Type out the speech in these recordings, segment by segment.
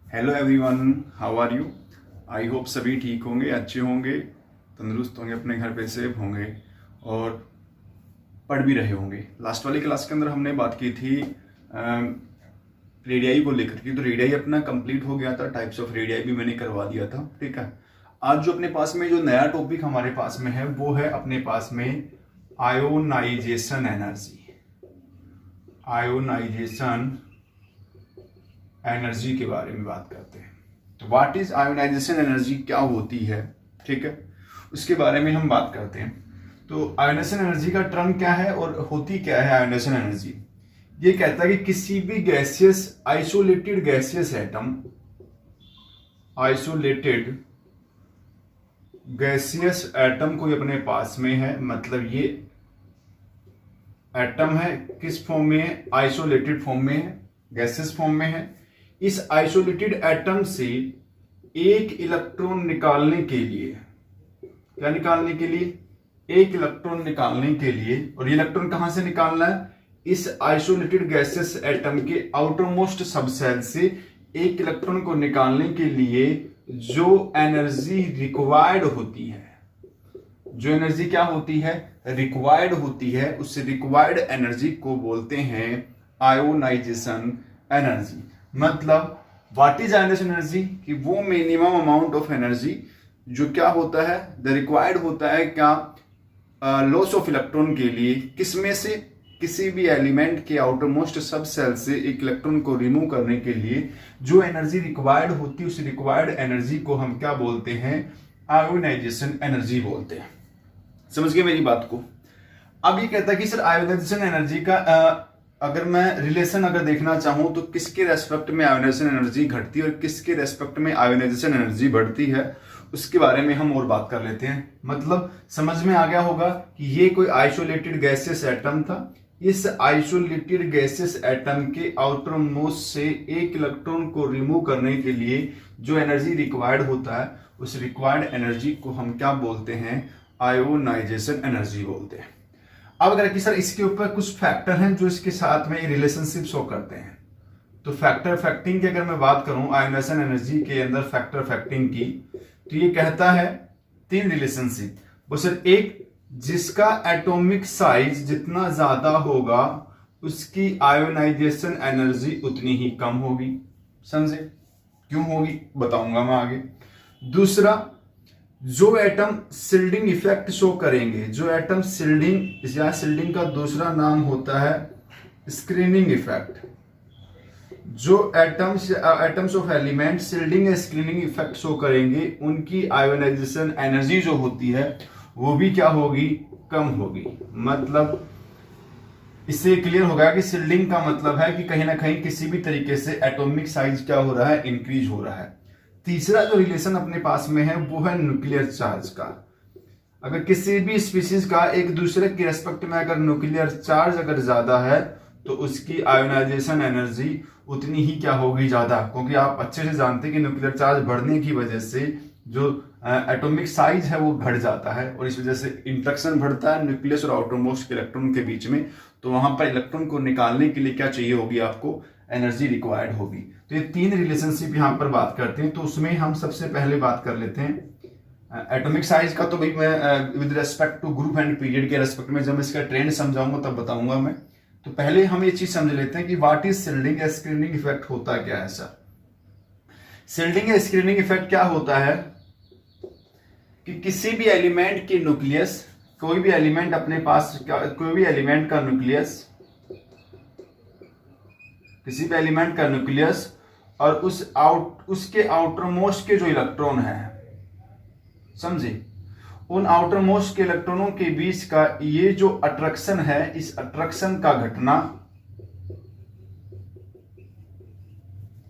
Hello everyone, how are you. I hope सभी ठीक होंगे, अच्छे होंगे, तंदुरुस्त होंगे, अपने घर पे सेफ होंगे और पढ़ भी रहे होंगे। लास्ट वाली क्लास के अंदर हमने बात की थी रेडियाई को लेकर के, तो रेडियाई अपना कंप्लीट हो गया था। टाइप्स ऑफ रेडियाई भी मैंने करवा दिया था, ठीक है। आज जो अपने पास में जो नया टॉपिक हमारे पास में है वो है अपने पास में आयोनाइजेशन एनर्जी। आयोनाइजेशन एनर्जी के बारे में बात करते हैं। तो व्हाट इज आयोनाइजेशन एनर्जी, क्या होती है, ठीक है, उसके बारे में हम बात करते हैं। तो आयोनाइजेशन एनर्जी का टर्म क्या है और होती क्या है आयोनाइजेशन एनर्जी। ये कहता है कि किसी भी gaseous isolated gaseous atom, isolated gaseous atom कोई अपने पास में है, मतलब ये एटम है किस फॉर्म में है, आइसोलेटेड फॉर्म में है, गैसियस फॉर्म में है। इस आइसोलेटेड एटम से एक इलेक्ट्रॉन निकालने के लिए, क्या निकालने के लिए, एक इलेक्ट्रॉन निकालने के लिए, और ये इलेक्ट्रॉन कहां से निकालना है, इस आइसोलेटेड गैसियस एटम के आउटरमोस्ट सबसेल से एक इलेक्ट्रॉन को निकालने के लिए जो एनर्जी रिक्वायर्ड होती है, जो एनर्जी क्या होती है, रिक्वायर्ड होती है, उस रिक्वायर्ड एनर्जी को बोलते हैं आयोनाइजेशन एनर्जी। मतलब व्हाट इज आयोनाइजेशन एनर्जी, कि वो मिनिमम अमाउंट ऑफ एनर्जी जो क्या होता है, द रिक्वायर्ड होता है क्या, लॉस ऑफ इलेक्ट्रॉन के लिए, किसमें से, किसी भी एलिमेंट के आउटरमोस्ट सब सेल से एक इलेक्ट्रॉन को रिमूव करने के लिए जो एनर्जी रिक्वायर्ड होती है, उस रिक्वायर्ड एनर्जी को हम क्या बोलते हैं, आयोनाइजेशन एनर्जी बोलते हैं। समझ गए मेरी बात को। अब ये कहता है कि सर आयोनाइजेशन एनर्जी का अगर मैं रिलेशन अगर देखना चाहूं तो किसके रेस्पेक्ट में आयोनाइजेशन एनर्जी घटती है और किसके रेस्पेक्ट में आयोनाइजेशन एनर्जी बढ़ती है, उसके बारे में हम और बात कर लेते हैं। मतलब समझ में आ गया होगा कि ये कोई आइसोलेटेड गैसियस एटम था, इस आइसोलेटेड गैसियस एटम के आउटर मोस्ट से एक इलेक्ट्रॉन को रिमूव करने के लिए जो एनर्जी रिक्वायर्ड होता है, उस रिक्वायर्ड एनर्जी को हम क्या बोलते हैं, आयोनाइजेशन एनर्जी बोलते हैं। अब अगर कि सर इसके ऊपर कुछ फैक्टर हैं जो इसके साथ में रिलेशनशिप शो करते हैं, तो फैक्टर फैक्टिंग की अगर मैं बात करूं आयोनाइजेशन एनर्जी के अंदर फैक्टर फैक्टिंग की, तो ये कहता है तीन रिलेशनशिप। वो सर एक, जिसका एटॉमिक साइज जितना ज्यादा होगा उसकी आयोनाइजेशन एनर्जी उतनी ही कम होगी। समझे क्यों होगी, बताऊंगा मैं आगे। दूसरा, जो एटम शिल्डिंग इफेक्ट शो करेंगे, जो एटम शिल्डिंग या शिल्डिंग का दूसरा नाम होता है स्क्रीनिंग इफेक्ट, जो एटम्स ऑफ एलिमेंट शिल्डिंग या स्क्रीनिंग इफेक्ट शो करेंगे उनकी आयोनाइजेशन एनर्जी जो होती है वो भी क्या होगी, कम होगी। मतलब इससे क्लियर होगा कि शिल्डिंग का मतलब है कि कहीं ना कहीं किसी भी तरीके से एटॉमिक साइज क्या हो रहा है, इंक्रीज हो रहा है। तीसरा जो रिलेशन अपने पास में है वो है न्यूक्लियर चार्ज का। अगर किसी भी स्पीशीज का एक दूसरे के रेस्पेक्ट में अगर न्यूक्लियर चार्ज अगर ज्यादा है तो उसकी आयोनाइजेशन एनर्जी उतनी ही क्या होगी, ज्यादा, क्योंकि आप अच्छे से जानते हैं कि न्यूक्लियर चार्ज बढ़ने की वजह से जो एटॉमिक साइज है वो घट जाता है और इस वजह से इंटरेक्शन बढ़ता है न्यूक्लियस और आउटरमोस्ट इलेक्ट्रॉन के बीच में। तो वहां पर इलेक्ट्रॉन को निकालने के लिए क्या चाहिए होगी, आपको एनर्जी रिक्वायर्ड होगी। तो ये तीन रिलेशनशिप यहां पर बात करते हैं। तो उसमें हम सबसे पहले बात कर लेते हैं एटॉमिक साइज का। तो भाई मैं with respect to group and period के रेस्पेक्ट में जब इसका ट्रेंड समझाऊंगा तब बताऊंगा मैं। तो पहले हम ये चीज समझ लेते हैं कि व्हाट इज शिल्डिंग या स्क्रीनिंग इफेक्ट होता क्या है। सर शिल्डिंग या स्क्रीनिंग इफेक्ट क्या होता है कि किसी भी एलिमेंट की न्यूक्लियस, कोई भी एलिमेंट अपने पास, कोई भी एलिमेंट का न्यूक्लियस, किसी भी एलिमेंट का न्यूक्लियस और उसके आउटरमोस्ट के जो इलेक्ट्रॉन है, समझे, उन आउटरमोस्ट के इलेक्ट्रॉनों के बीच का ये जो अट्रैक्शन है, इस अट्रैक्शन का घटना,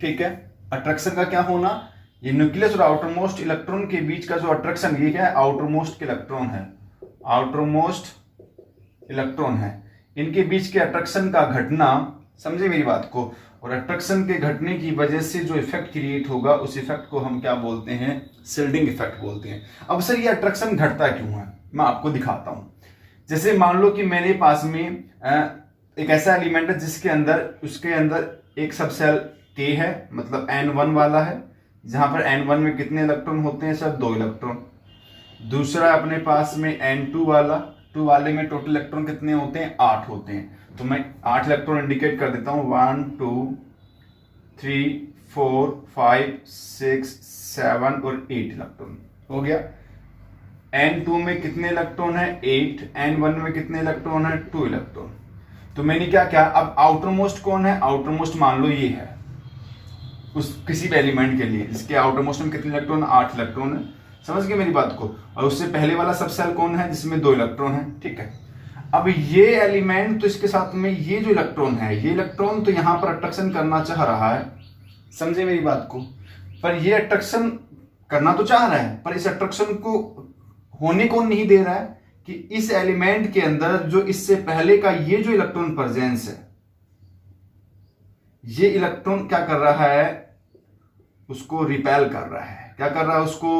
ठीक है, अट्रैक्शन का क्या होना, ये न्यूक्लियस और आउटरमोस्ट इलेक्ट्रॉन के बीच का जो अट्रैक्शन, ये क्या है, आउटरमोस्ट के इलेक्ट्रॉन है, आउटरमोस्ट इलेक्ट्रॉन है, इनके बीच के अट्रैक्शन का घटना, समझे मेरी बात को। और अट्रैक्शन के घटने की वजह से जो इफेक्ट क्रिएट होगा उस इफेक्ट को हम क्या बोलते हैं, शिल्डिंग इफेक्ट बोलते हैं। अब सर ये अट्रैक्शन घटता क्यों है, मैं आपको दिखाता हूं। जैसे मान लो कि मेरे पास में एक ऐसा एलिमेंट है जिसके अंदर, उसके अंदर एक सब सेल K है, मतलब N1 वाला है, जहां पर N1 में कितने इलेक्ट्रॉन होते हैं सर? 2 इलेक्ट्रॉन। दूसरा अपने पास में N2 वाला, 2 वाले में टोटल इलेक्ट्रॉन कितने होते हैं? 8 होते हैं। तो मैं 8 इलेक्ट्रॉन इंडिकेट कर देता हूं, 1 2 3 4 5 6 7 और 8 इलेक्ट्रॉन हो गया। N2 में कितने इलेक्ट्रॉन है? 8। N1 में कितने इलेक्ट्रॉन है? 2 इलेक्ट्रॉन। तो मैंने क्या किया, अब आउटर मोस्ट कौन है? आउटर मोस्ट मान लो ये है, उस किसी भी एलिमेंट के लिए जिसके आउटर मोस्ट में कितने इलेक्ट्रॉन? 8 इलेक्ट्रॉन है। समझ गए मेरी बात को? और उससे पहले वाला सब सेल कौन है? जिसमें 2 इलेक्ट्रॉन है। ठीक है, अब ये एलिमेंट, तो इसके साथ में ये जो इलेक्ट्रॉन है, ये इलेक्ट्रॉन तो यहां पर अट्रैक्शन करना चाह रहा है, समझे मेरी बात को? पर ये अट्रैक्शन करना तो चाह रहा है, पर इस अट्रैक्शन को होने कौन नहीं दे रहा है? कि इस एलिमेंट के अंदर जो इससे पहले का ये जो इलेक्ट्रॉन प्रेजेंस है, ये इलेक्ट्रॉन क्या कर रहा है? उसको रिपेल कर रहा है। क्या कर रहा है? उसको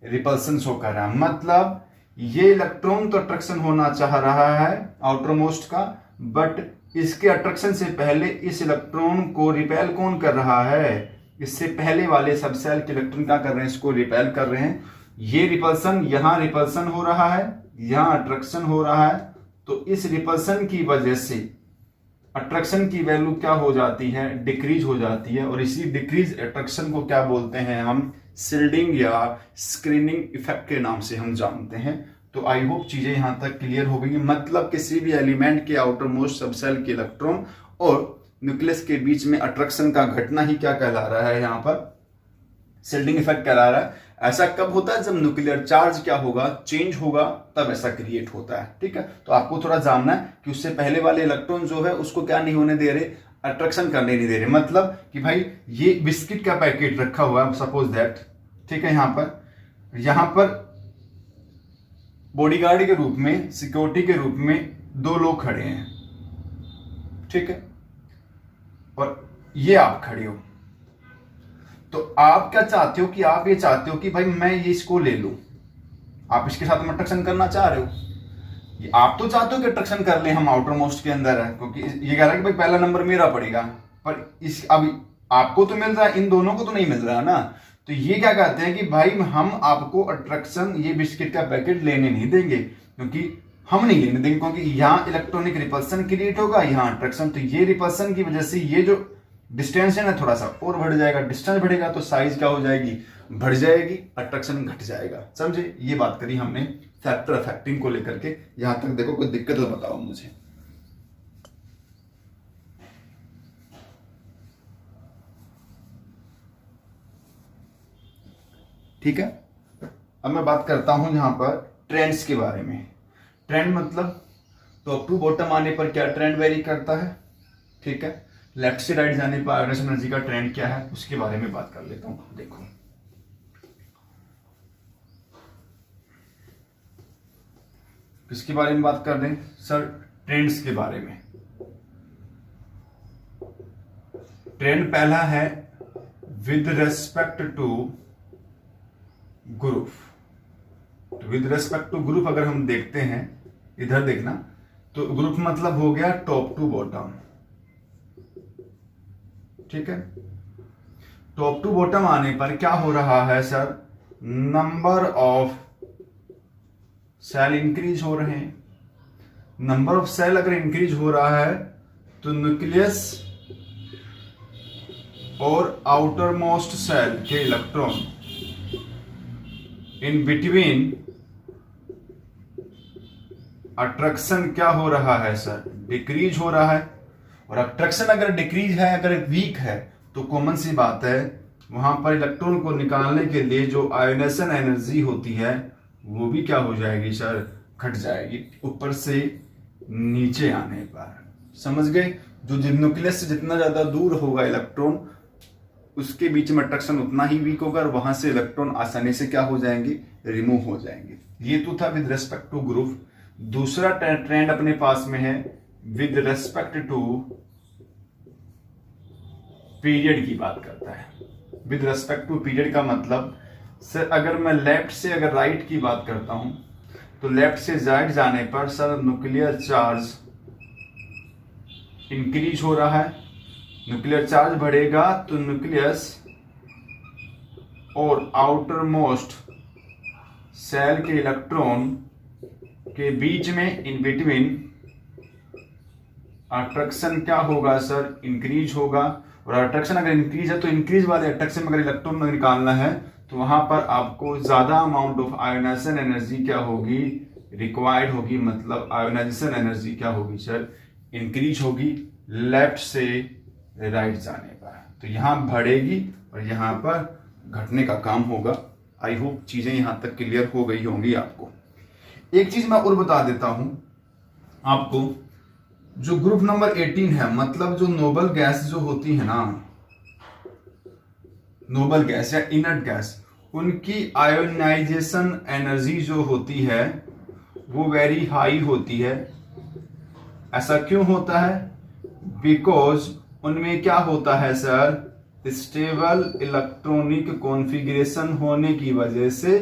रिपल्सन शो कर रहा है। मतलब ये इलेक्ट्रॉन तो अट्रैक्शन होना चाह रहा है आउटर मोस्ट का, बट इसके अट्रैक्शन से पहले इस इलेक्ट्रॉन को रिपेल कौन कर रहा है? इससे पहले वाले सब सेल के इलेक्ट्रॉन क्या कर रहे हैं? इसको रिपेल कर रहे हैं। ये रिपल्सन, यहां रिपल्सन हो रहा है, यहां अट्रैक्शन हो रहा है। तो इस रिपल्सन की वजह से अट्रैक्शन की वैल्यू क्या हो जाती है? डिक्रीज हो जाती है। और इसी डिक्रीज अट्रैक्शन को क्या बोलते हैं हम? शिल्डिंग या स्क्रीनिंग इफेक्ट के नाम से हम जानते हैं। तो आई होप चीजें यहां तक क्लियर हो गई। मतलब किसी भी एलिमेंट के आउटर मोस्ट सबसेल के इलेक्ट्रॉन और न्यूक्लियस के बीच में अट्रैक्शन का घटना ही क्या कहला रहा है? यहां पर शिल्डिंग इफेक्ट कहला रहा है। ऐसा कब होता है? जब न्यूक्लियर चार्ज क्या होगा? चेंज होगा, तब ऐसा क्रिएट होता है। ठीक है, तो आपको थोड़ा जानना है कि उससे पहले वाले इलेक्ट्रॉन जो है उसको क्या नहीं होने दे रहे? अट्रैक्शन करने नहीं दे रहे। मतलब कि भाई ये बिस्किट का पैकेट रखा हुआ है, सपोज दैट, ठीक है, यहां पर बॉडीगार्ड के रूप में, सिक्योरिटी के रूप में 2 लोग खड़े हैं, ठीक है, और ये आप खड़े हो। तो आप क्या चाहते हो? कि आप ये चाहते हो कि भाई मैं ये इसको ले लूं, आप इसके साथ में अट्रैक्शन करना चाह रहे हो। आप तो चाहते हो कि अट्रैक्शन कर ले, हम आउटर मोस्ट के अंदर है, क्योंकि ये कह रहा है कि भाई पहला नंबर मेरा पड़ेगा, पर इस अभी आपको तो मिल रहा है, इन दोनों को तो नहीं मिल रहा ना। तो ये क्या कहते हैं कि भाई हम आपको अट्रैक्शन, ये बिस्किट का पैकेट लेने नहीं देंगे, क्योंकि हम नहीं लेने देंगे, क्योंकि यहां इलेक्ट्रॉनिक रिपल्सन क्रिएट होगा, यहां अट्रैक्शन। तो ये रिपल्सन की वजह से ये जो डिस्टेंस है ना थोड़ा सा और बढ़ जाएगा। डिस्टेंस बढ़ेगा तो साइज क्या हो जाएगी? बढ़ जाएगी, अट्रैक्शन घट जाएगा। समझे? ये बात करी हमने फैक्टर अफेक्टिंग को लेकर के। यहां तक देखो, कोई दिक्कत तो बताओ मुझे। ठीक है, अब मैं बात करता हूं यहां पर ट्रेंड्स के बारे में। ट्रेंड मतलब टॉप टू बॉटम आने पर क्या ट्रेंड वेरी करता है, ठीक है। लेफ्ट से राइट जाने पर आयोनाइजेशन एनर्जी का ट्रेंड क्या है, उसके बारे में बात कर लेता हूं। देखो, किसके बारे में बात कर रहे हैं सर? ट्रेंड्स के बारे में। ट्रेंड पहला है विद रेस्पेक्ट टू ग्रुप। तो विद रेस्पेक्ट टू ग्रुप अगर हम देखते हैं, इधर देखना, तो ग्रुप मतलब हो गया टॉप टू बॉटम, ठीक है। टॉप टू बॉटम आने पर क्या हो रहा है sir? Number of cell increase हो रहे हैं। नंबर ऑफ सेल अगर इंक्रीज हो रहा है तो न्यूक्लियस और आउटर मोस्ट सेल के इलेक्ट्रॉन इन बिटवीन अट्रैक्शन क्या हो रहा है सर? डिक्रीज हो रहा है। और अट्रैक्शन अगर डिक्रीज है, अगर वीक है, तो कॉमन सी बात है वहां पर इलेक्ट्रॉन को निकालने के लिए जो आयोनाइजेशन एनर्जी होती है वो भी क्या हो जाएगी सर? घट जाएगी, ऊपर से नीचे आने पर। समझ गए? जो न्यूक्लियस से जितना ज्यादा दूर होगा इलेक्ट्रॉन, उसके बीच में अट्रैक्शन उतना ही वीक होगा, और वहां से इलेक्ट्रॉन आसानी से क्या हो जाएंगे? रिमूव हो जाएंगे। ये तो था विद रेस्पेक्ट टू ग्रुप। दूसरा ट्रेंड अपने पास में है विद रेस्पेक्ट टू पीरियड की बात करता है। विद रेस्पेक्ट टू पीरियड का मतलब सर, अगर मैं लेफ्ट से अगर राइट की बात करता हूं, तो लेफ्ट से राइट जाने पर सर न्यूक्लियर चार्ज इंक्रीज हो रहा है, न्यूक्लियर चार्ज बढ़ेगा तो न्यूक्लियस और आउटर मोस्ट सेल के इलेक्ट्रॉन के बीच में इन बिटवीन अट्रैक्शन क्या होगा सर, इंक्रीज होगा। और अट्रैक्शन अगर इंक्रीज है तो इंक्रीज वाले अट्रैक्शन में अगर इलेक्ट्रॉन निकालना है तो वहां पर आपको ज्यादा अमाउंट ऑफ आयोनाइजेशन एनर्जी क्या होगी, रिक्वायर्ड होगी। मतलब आयोनाइजेशन एनर्जी क्या होगी सर, इंक्रीज होगी लेफ्ट से राइट जाने पर। तो यहां बढ़ेगी और यहां पर घटने का काम होगा। आई होप चीजें यहां तक क्लियर हो गई होंगी आपको। एक चीज मैं और बता देता हूं आपको, जो ग्रुप नंबर 18 है, मतलब जो नोबल गैस जो होती है ना, नोबल गैस या इनर्ट गैस, उनकी आयोनाइजेशन एनर्जी जो होती है वो वेरी हाई होती है। ऐसा क्यों होता है? बिकॉज उनमें क्या होता है सर, स्टेबल इलेक्ट्रॉनिक कॉन्फ़िगरेशन होने की वजह से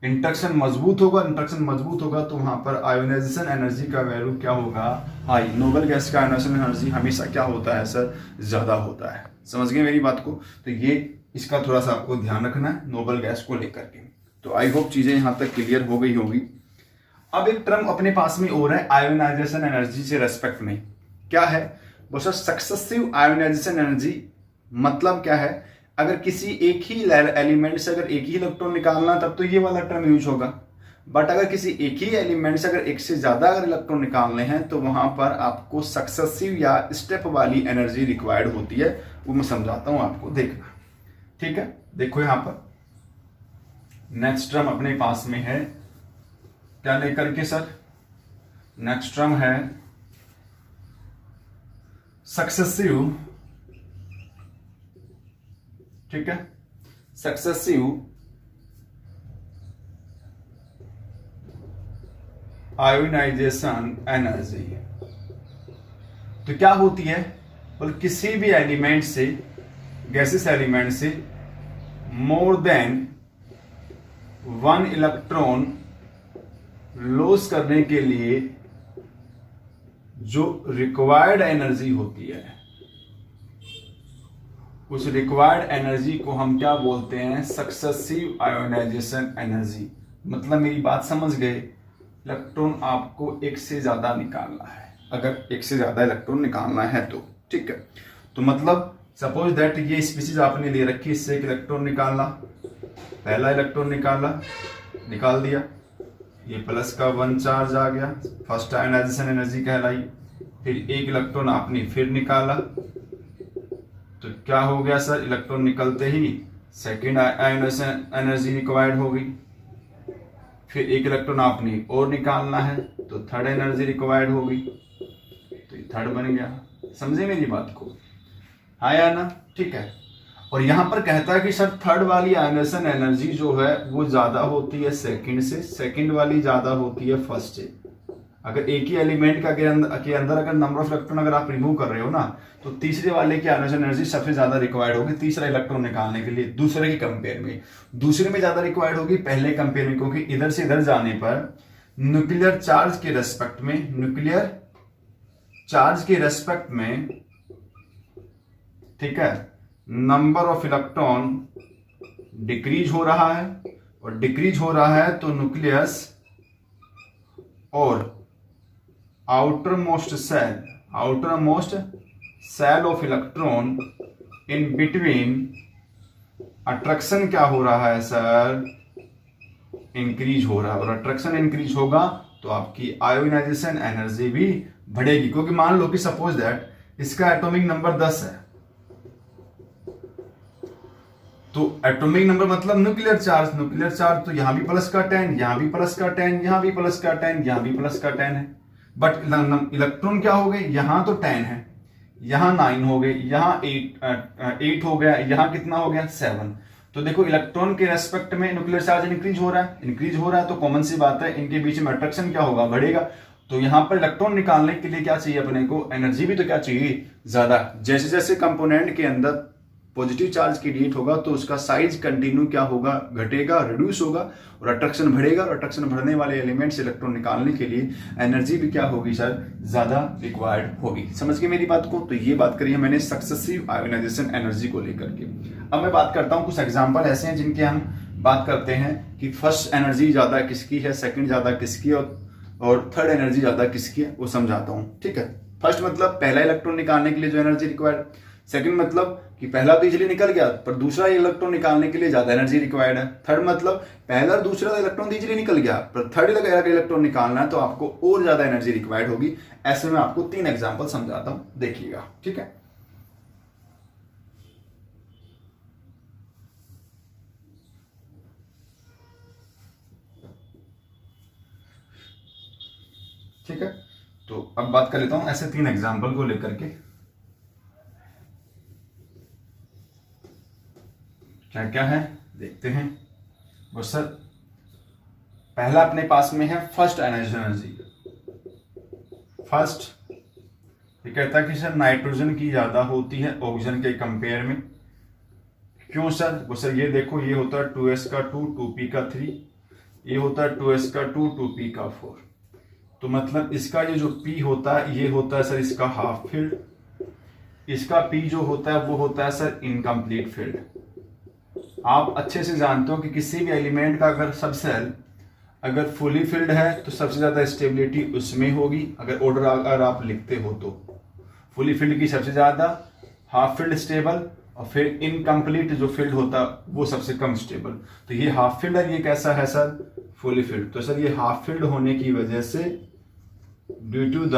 इंटरेक्शन मजबूत होगा। इंटरेक्शन मजबूत होगा तो वहां पर आयोनाइजेशन एनर्जी का वैल्यू क्या होगा, हाई। नोबल गैस का आयोनाइजेशन एनर्जी हमेशा क्या होता है सर, ज्यादा होता है। समझ गए मेरी बात को? तो ये इसका थोड़ा सा आपको ध्यान रखना है नोबल गैस को लेकर के। तो आई होप चीजें यहां तक क्लियर हो गई होगी। अब एक टर्म अपने पास में और है आयोनाइजेशन एनर्जी से रेस्पेक्ट में, क्या है वो सर, सक्सेसिव आयोनाइजेशन एनर्जी। मतलब क्या है, अगर किसी एक ही एलिमेंट से अगर एक ही इलेक्ट्रॉन निकालना तब तो ये वाला टर्म यूज होगा। बट अगर किसी एक ही एलिमेंट से अगर एक से ज्यादा अगर इलेक्ट्रॉन निकालने हैं तो वहां पर आपको सक्सेसिव या स्टेप वाली एनर्जी रिक्वायर्ड होती है। वो मैं समझाता हूं आपको, देखना। ठीक है, देखो यहां पर नेक्स्ट टर्म अपने पास में है क्या लेकर के सर, नेक्स्ट टर्म है सक्सेसिव। ठीक है, सक्सेसिव आयोनाइजेशन एनर्जी। तो क्या होती है, और किसी भी एलिमेंट से, गैसेस एलिमेंट से मोर देन 1 इलेक्ट्रॉन लॉस करने के लिए जो रिक्वायर्ड एनर्जी होती है, उस रिक्वायर्ड एनर्जी को हम क्या बोलते हैं, सक्सेसिव आयोनाइजेशन एनर्जी। मतलब मेरी बात समझ गए, इलेक्ट्रॉन आपको एक से ज्यादा निकालना है, अगर एक से ज्यादा इलेक्ट्रॉन निकालना है तो। ठीक है, तो मतलब सपोज दैट ये स्पीसीज आपने ले रखी, इससे एक इलेक्ट्रॉन निकालना, पहला इलेक्ट्रॉन निकाल दिया, ये प्लस का 1 चार्ज आ गया, फर्स्ट आयोनाइजेशन एनर्जी कहलाई। फिर एक इलेक्ट्रॉन आपने फिर निकाला तो क्या हो गया सर, इलेक्ट्रॉन निकलते ही सेकेंड आयोनाइजेशन एनर्जी रिक्वायर्ड होगी। फिर एक इलेक्ट्रॉन आपने और निकालना है तो थर्ड एनर्जी रिक्वायर्ड होगी, तो ये थर्ड बन गया। समझे मेरी बात को, हाँ या ना? ठीक है, और यहां पर कहता है कि सर थर्ड वाली आयोनाइजेशन एनर्जी जो है वो ज्यादा होती है सेकंड से, सेकंड वाली ज्यादा होती है फर्स्ट से। अगर एक ही एलिमेंट के अंदर अगर नंबर ऑफ इलेक्ट्रॉन अगर आप रिमूव कर रहे हो ना, तो तीसरे वाले की आयोनाइजेशन एनर्जी सबसे ज्यादा रिक्वायर्ड होगी तीसरा इलेक्ट्रॉन निकालने के लिए, दूसरे के कंपेयर में। दूसरे में ज्यादा रिक्वायर्ड होगी पहले कंपेयर में, क्योंकि इधर से इधर जाने पर न्यूक्लियर चार्ज के रेस्पेक्ट में, न्यूक्लियर चार्ज के रेस्पेक्ट में, ठीक है, नंबर ऑफ इलेक्ट्रॉन डिक्रीज हो रहा है, और डिक्रीज हो रहा है तो न्यूक्लियस और outer most cell of electron in between attraction क्या हो रहा है सर, इंक्रीज हो रहा है। और अट्रैक्शन इंक्रीज होगा तो आपकी आयोनाइजेशन एनर्जी भी बढ़ेगी। क्योंकि मान लो कि सपोज दैट इसका एटॉमिक नंबर 10 है, तो एटॉमिक नंबर मतलब न्यूक्लियर चार्ज, तो यहां भी प्लस का 10, यहां भी प्लस का 10, यहां भी प्लस का 10, यहां भी प्लस का 10 है। बट इलेक्ट्रॉन क्या हो गए, यहां तो 10 है, यहां 9 हो गए, यहां 8 हो गया, यहां कितना हो गया 7। तो देखो इलेक्ट्रॉन के रेस्पेक्ट में न्यूक्लियर चार्ज इंक्रीज हो रहा है, तो कॉमन सी बात है इनके बीच में अट्रैक्शन क्या होगा, बढ़ेगा। तो यहां पर इलेक्ट्रॉन निकालने के लिए क्या चाहिए अपने को, एनर्जी भी तो क्या चाहिए, ज्यादा। जैसे जैसे कंपोनेंट के अंदर पॉजिटिव चार्ज क्रिएट होगा तो उसका साइज कंटिन्यू क्या होगा, घटेगा, रिड्यूस होगा और अट्रैक्शन बढ़ेगा, और अट्रैक्शन बढ़ने वाले एलिमेंट्स इलेक्ट्रॉन निकालने के लिए एनर्जी भी क्या होगी सर, ज्यादा रिक्वायर्ड होगी। समझ गए मेरी बात को। तो ये बात करी है मैंने सक्सेसिव आयोनाइजेशन एनर्जी को लेकर के। अब मैं बात करता हूं कुछ एग्जाम्पल ऐसे हैं जिनके हम बात करते हैं कि फर्स्ट एनर्जी ज्यादा किसकी है, सेकंड ज्यादा किसकी है और थर्ड एनर्जी ज्यादा किसकी है, वो समझाता हूं। ठीक है, फर्स्ट मतलब पहला इलेक्ट्रॉन निकालने के लिए जो एनर्जी रिक्वायर्ड, सेकंड मतलब कि पहला तो इजीली निकल गया पर दूसरा इलेक्ट्रॉन निकालने के लिए ज्यादा एनर्जी रिक्वायर्ड है। थर्ड मतलब पहला और दूसरा इलेक्ट्रॉन तो इजीली निकल गया पर थर्ड इलेक्ट्रॉन निकालना है तो आपको और ज्यादा एनर्जी रिक्वायर्ड होगी। ऐसे में आपको 3 एग्जांपल समझाता हूं, देखिएगा। ठीक है, ठीक है, तो अब बात कर लेता हूं ऐसे 3 एग्जांपल को लेकर के क्या क्या है देखते हैं। वो सर पहला अपने पास में है फर्स्ट एनर्जी। फर्स्ट ये कहता है कि सर नाइट्रोजन की ज्यादा होती है ऑक्सीजन के कंपेयर में। क्यों सर? वो सर ये देखो, ये होता है 2s का 2, 2p का 3, ये होता है 2s का 2, 2p का 4। तो मतलब इसका ये जो p होता है ये होता है सर इसका हाफ फील्ड, इसका p जो होता है वो होता है सर इनकम्प्लीट फील्ड। आप अच्छे से जानते हो कि किसी भी एलिमेंट का अगर सब सेल अगर फुली फिल्ड है तो सबसे ज्यादा स्टेबिलिटी उसमें होगी। अगर ऑर्डर अगर आप लिखते हो तो फुली फिल्ड की सबसे ज्यादा, हाफ फील्ड स्टेबल, और फिर इनकम्प्लीट जो फील्ड होता है वो सबसे कम स्टेबल। तो ये हाफ फील्ड है, ये कैसा है सर, फुली फिल्ड। तो सर ये हाफ फील्ड होने की वजह से due to the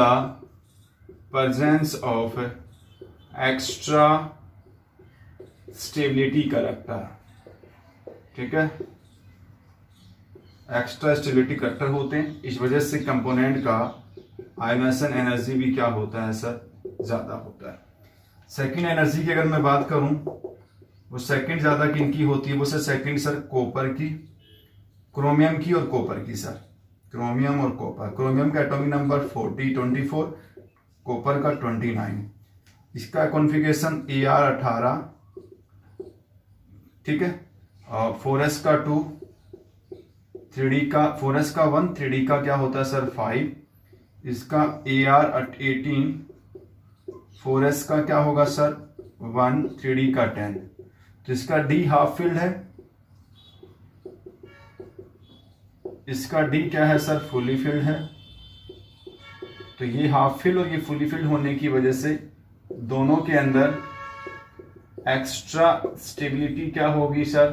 presence of extra stability character, ठीक है, एक्स्ट्रा स्टेबिलिटी करैक्टर होते हैं, इस वजह से कंपोनेंट का आयोनाइजेशन एनर्जी भी क्या होता है सर, ज्यादा होता है। सेकंड एनर्जी की अगर मैं बात करूं, वो सेकंड ज्यादा किनकी होती है, वो सर सेकंड सर कॉपर की, क्रोमियम की और कॉपर की सर, क्रोमियम और कॉपर। क्रोमियम का एटॉमिक नंबर 24, कॉपर का 29, इसका कॉन्फ़िगरेशन AR18, ठीक है, और 4s का 2, 3d का 4s का 1, 3d का क्या होता है सर 5, इसका AR18, 4s का क्या होगा सर 1, 3d का 10। तो इसका d हाफ फील्ड है, इसका d क्या है सर फुली फील्ड है। तो ये हाफ फील्ड और ये फुली फील्ड होने की वजह से दोनों के अंदर एक्स्ट्रा स्टेबिलिटी क्या होगी सर,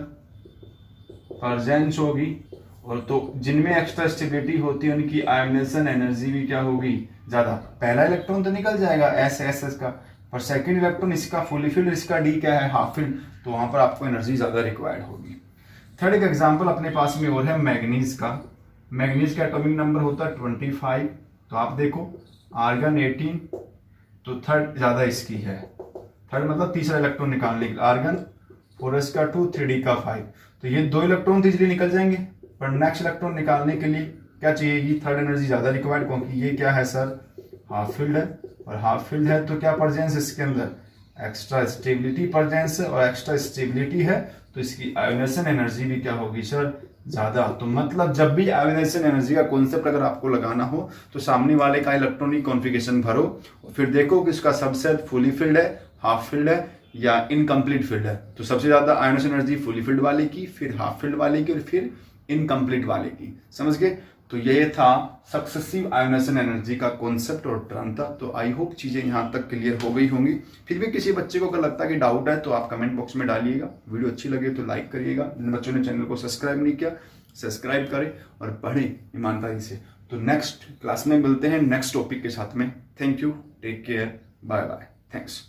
प्रेजेंस होगी। और तो जिनमें एक्स्ट्रा स्टेबिलिटी होती है उनकी आयोनाइजेशन एनर्जी भी क्या होगी, ज्यादा। पहला इलेक्ट्रॉन तो निकल जाएगा एस का, पर सेकंड इलेक्ट्रॉन इसका फुली फील्ड, इसका डी क्या है हाफ फील्ड, तो वहां पर आपको एनर्जी ज्यादा रिक्वायर्ड होगी। थर्ड एक एग्जांपल अपने पास में और है मैग्नीज का। मैग्नीज का एटॉमिक नंबर होता है 25। तो आप देखो आर्गन 18, तो थर्ड ज्यादा इसकी है, थर्ड मतलब तीसरा इलेक्ट्रॉन निकालने के लिए। आर्गन 4s का 2, 3d का 5। तो ये 2 इलेक्ट्रॉन तो इजीली निकल जाएंगे, पर नेक्स्ट इलेक्ट्रॉन निकालने के लिए क्या चाहिए, थर्ड एनर्जी ज्यादा रिक्वायर्ड, क्योंकि ये क्या है सर हाफ फील्ड है, और हाफ फील्ड है तो क्या प्रेजेंस इसके अंदर एक्स्ट्रा स्टेबिलिटी प्रेजेंस है, और एक्स्ट्रा स्टेबिलिटी है तो इसकी आयोनाइजेशन एनर्जी भी क्या होगी सर ज्यादा। तो मतलब जब भी आयोनाइजेशन एनर्जी का कॉन्सेप्ट अगर आपको लगाना हो तो सामने वाले का इलेक्ट्रॉनिक कॉन्फ़िगरेशन भरो और फिर देखो कि इसका सबसेट फुली फील्ड है, हाफ फील्ड है या इनकम्प्लीट फील्ड है। तो सबसे ज्यादा आयोनाइजेशन एनर्जी फुली फील्ड वाले की, फिर हाफ फील्ड वाले की और फिर इनकम्प्लीट वाले की। समझ गए? तो ये था सक्सेसिव आयोनाइजेशन एनर्जी का कॉन्सेप्ट और टर्म था। तो आई होप चीजें यहाँ तक क्लियर हो गई होंगी। फिर भी किसी बच्चे को अगर लगता है कि डाउट है तो आप कमेंट बॉक्स में डालिएगा। वीडियो अच्छी लगे तो लाइक करिएगा। जिन बच्चों ने चैनल को सब्सक्राइब नहीं किया सब्सक्राइब करें और पढ़ें ईमानदारी से। तो नेक्स्ट क्लास में मिलते हैं नेक्स्ट टॉपिक के साथ में। Thank you, take care, bye bye, thanks.